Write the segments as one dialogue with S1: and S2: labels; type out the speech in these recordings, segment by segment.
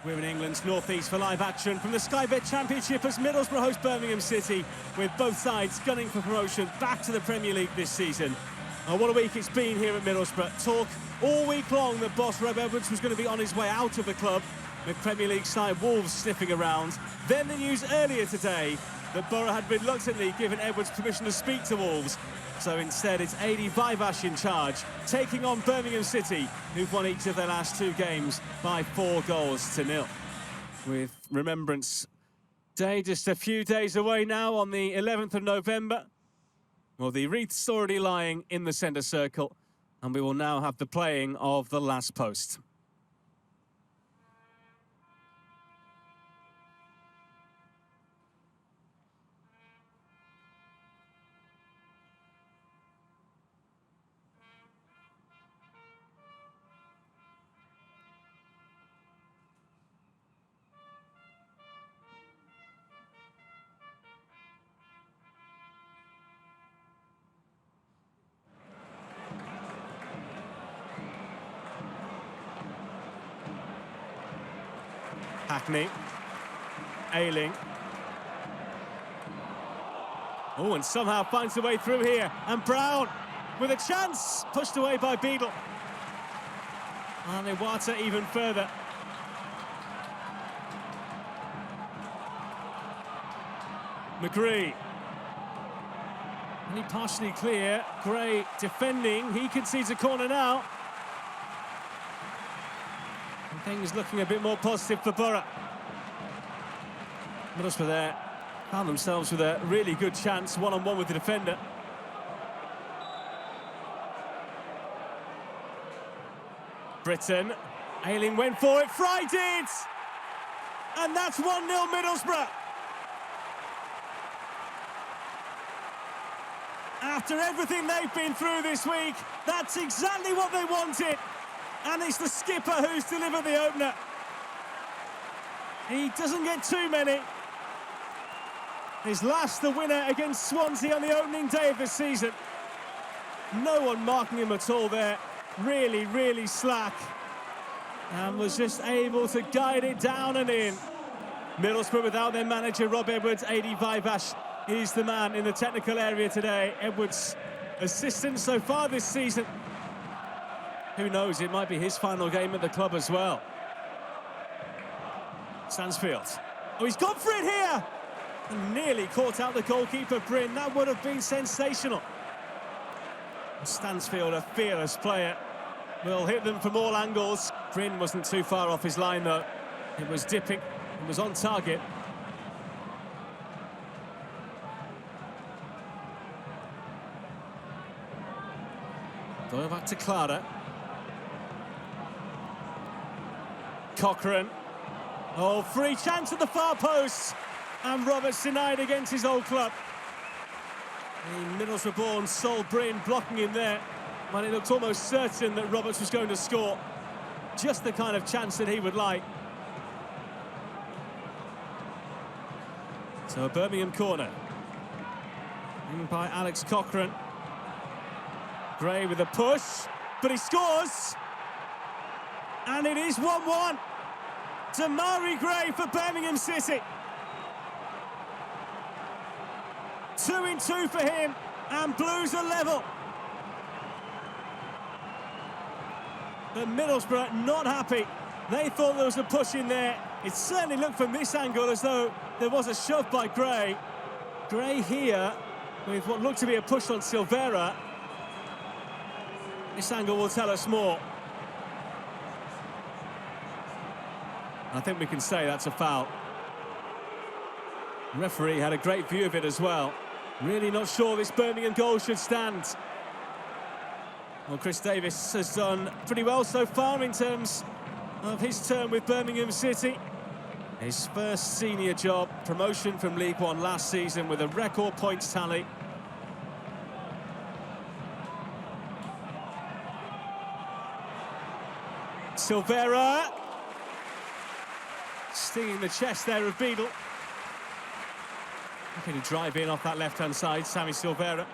S1: We're in England's northeast for live action from the Sky Bet Championship as Middlesbrough host Birmingham City, with both sides gunning for promotion back to the Premier League this season. Oh, what a week it's been here at Middlesbrough. Talk all week long that boss Rob Edwards was going to be on his way out of the club, with Premier League side Wolves sniffing around. Then the news earlier today that Boro had reluctantly given Edwards permission to speak to Wolves. So instead, it's Adi Vivash in charge, taking on Birmingham City, who've won each of their last 2 games by 4-0. With Remembrance Day just a few days away now, on the 11th of November. Well, the wreath's already lying in the centre circle, and we will now have the playing of the last post. Hackney, Ayling. Oh, and somehow finds a way through here. And Brown with a chance, pushed away by Beadle. And Iwata even further. McGree. Only partially clear. Gray defending. He concedes a corner now. Things looking a bit more positive for Boro. Middlesbrough there found themselves with a really good chance, one-on-one with the defender. Britton, Ayling went for it, fried it! And that's 1-0 Middlesbrough. After everything they've been through this week, that's exactly what they wanted. And it's the skipper who's delivered the opener. He doesn't get too many. His last, the winner against Swansea on the opening day of the season. No one marking him at all there. Really, really slack. And was just able to guide it down and in. Middlesbrough without their manager, Rob Edwards. Adi Vivash is the man in the technical area today. Edwards' assistant so far this season. Who knows, it might be his final game at the club as well. Stansfield. Oh, he's gone for it here! And nearly caught out the goalkeeper, Bryn. That would have been sensational. Stansfield, a fearless player, will hit them from all angles. Bryn wasn't too far off his line, though. It was dipping, it was on target. Going back to Clara. Cochrane. Oh, free chance at the far post. And Roberts denied against his old club. The Middlesbrough-born Sol Bryn blocking him there when it looked almost certain that Roberts was going to score. Just the kind of chance that he would like. So a Birmingham corner. In by Alex Cochrane. Gray with a push, but he scores! And it is 1-1. Damari Gray for Birmingham City. 2-2 for him, and Blues are level. But Middlesbrough not happy. They thought there was a push in there. It certainly looked from this angle as though there was a shove by Gray. Gray here with what looked to be a push on Silvera. This angle will tell us more. I think we can say that's a foul. The referee had a great view of it as well. Really not sure this Birmingham goal should stand. Well, Chris Davis has done pretty well so far in terms of his term with Birmingham City. His first senior job, promotion from League One last season with a record points tally. Silvera. Stinging the chest there of Beadle. Looking to drive in off that left-hand side, Sammy Silvera.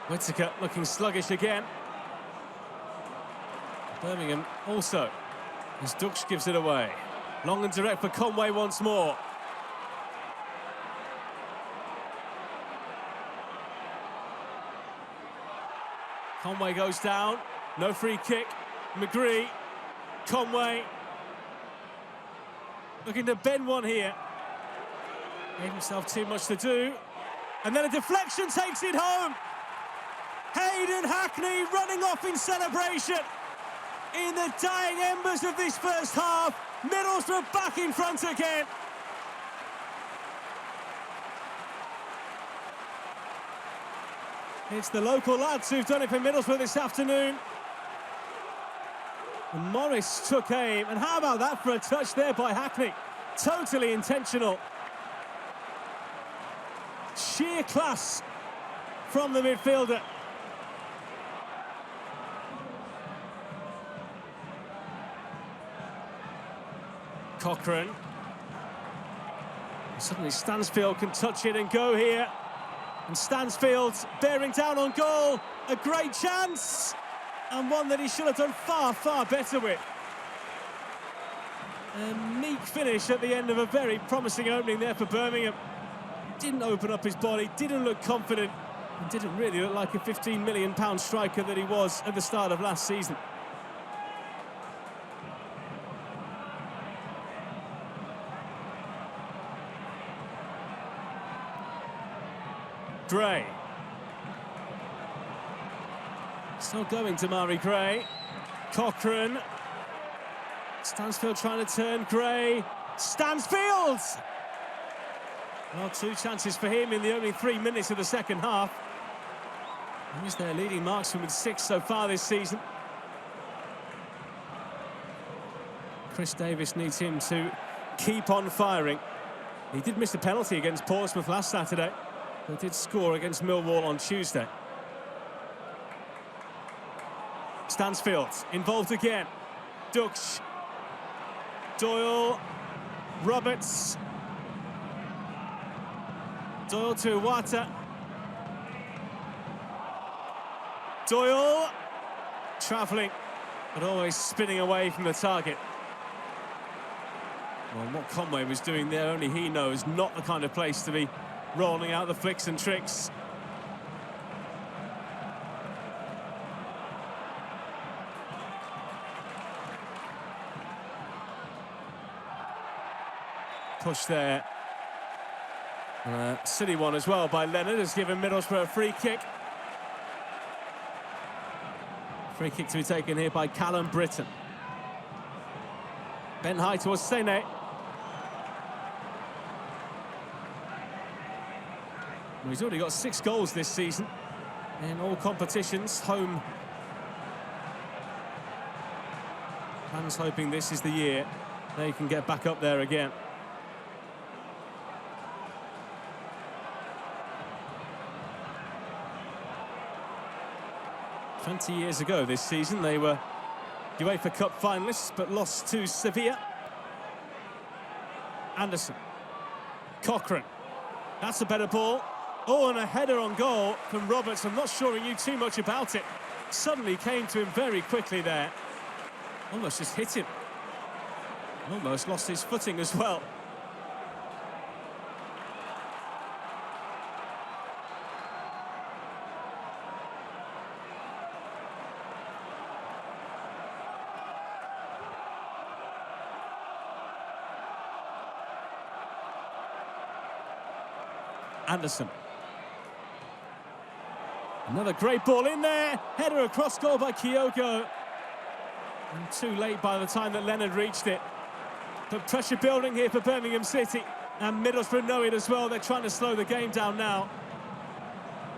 S1: Whittaker looking sluggish again. Birmingham also, as Dux gives it away. Long and direct for Conway once more. Conway goes down, no free kick. McGree, Conway, looking to bend one here. Gave himself too much to do. And then a deflection takes it home. Hayden Hackney running off in celebration. In the dying embers of this first half, Middlesbrough back in front again. It's the local lads who've done it for Middlesbrough this afternoon. And Morris took aim, and how about that for a touch there by Hackney? Totally intentional. Sheer class from the midfielder. Cochrane. Suddenly Stansfield can touch it and go here. And Stansfield bearing down on goal. A great chance. And one that he should have done far, far better with. A meek finish at the end of a very promising opening there for Birmingham. Didn't open up his body, didn't look confident, and didn't really look like a £15 million striker that he was at the start of last season. Gray. Still going to Mari Gray. Cochrane. Stansfield trying to turn. Gray. Stansfield! Well, two chances for him in the only 3 minutes of the second half. He's their leading marksman with 6 so far this season. Chris Davis needs him to keep on firing. He did miss a penalty against Portsmouth last Saturday, but did score against Millwall on Tuesday. Stansfield involved again. Dux. Doyle. Roberts. Doyle to Iwata. Doyle. Travelling, but always spinning away from the target. Well, what Conway was doing there, only he knows, not the kind of place to be rolling out the flicks and tricks. Push there. Silly one as well by Leonard, has given Middlesbrough a free kick. Free kick to be taken here by Callum Britton. Bent high towards Sene. Well, he's already got 6 goals this season in all competitions. Home. Fans hoping this is the year they can get back up there again. "20 years ago this season, they were UEFA Cup finalists, but lost to Sevilla. Anderson. Cochrane. That's a better ball. Oh, and a header on goal from Roberts. I'm not sure he knew too much about it. Suddenly came to him very quickly there. Almost just hit him. Almost lost his footing as well. Anderson. Another great ball in there. Header across goal by Kyogo. And too late by the time that Leonard reached it. But pressure building here for Birmingham City. And Middlesbrough know it as well. They're trying to slow the game down now.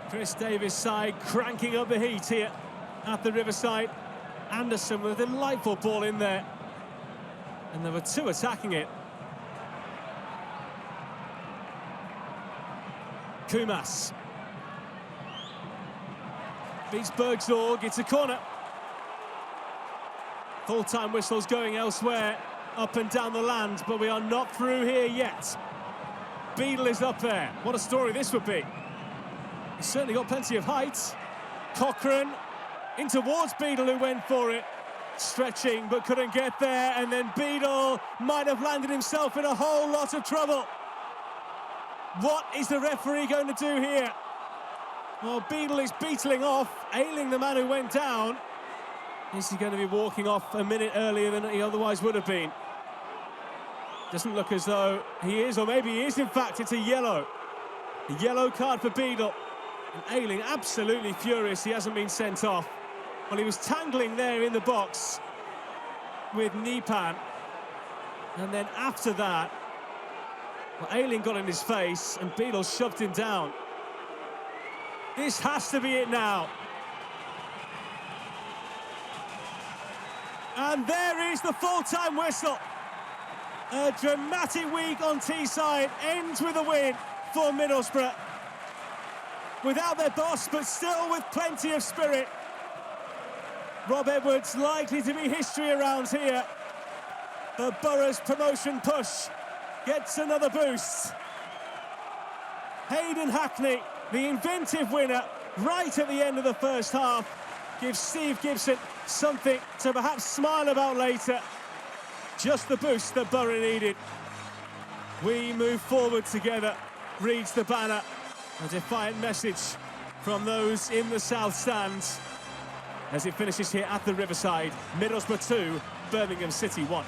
S1: Chris Davis' side cranking up the heat here at the Riverside. Anderson with a delightful ball in there. And there were 2 attacking it. Kumas. Beats Bergsorg, it's a corner. Full-time whistles going elsewhere, up and down the land, but we are not through here yet. Beadle is up there. What a story this would be. He's certainly got plenty of height. Cochrane in towards Beadle, who went for it. Stretching, but couldn't get there, and then Beadle might have landed himself in a whole lot of trouble. What is the referee going to do here? Well, Beadle is beetling off, Ayling, the man who went down. Is he going to be walking off a minute earlier than he otherwise would have been? Doesn't look as though he is, or maybe he is, in fact. It's a yellow. A yellow card for Beadle. And Ayling absolutely furious he hasn't been sent off. Well, he was tangling there in the box with Nipan. And then after that, well, Ayling got in his face and Beadle shoved him down. This has to be it now. And there is the full-time whistle. A dramatic week on Teesside ends with a win for Middlesbrough. Without their boss, but still with plenty of spirit. Rob Edwards likely to be history around here. The Boro's promotion push gets another boost. Hayden Hackney, the inventive winner, right at the end of the first half, gives Steve Gibson something to perhaps smile about later. Just the boost that Boro needed. We move forward together, reads the banner. A defiant message from those in the South Stands as it finishes here at the Riverside. Middlesbrough 2, Birmingham City 1.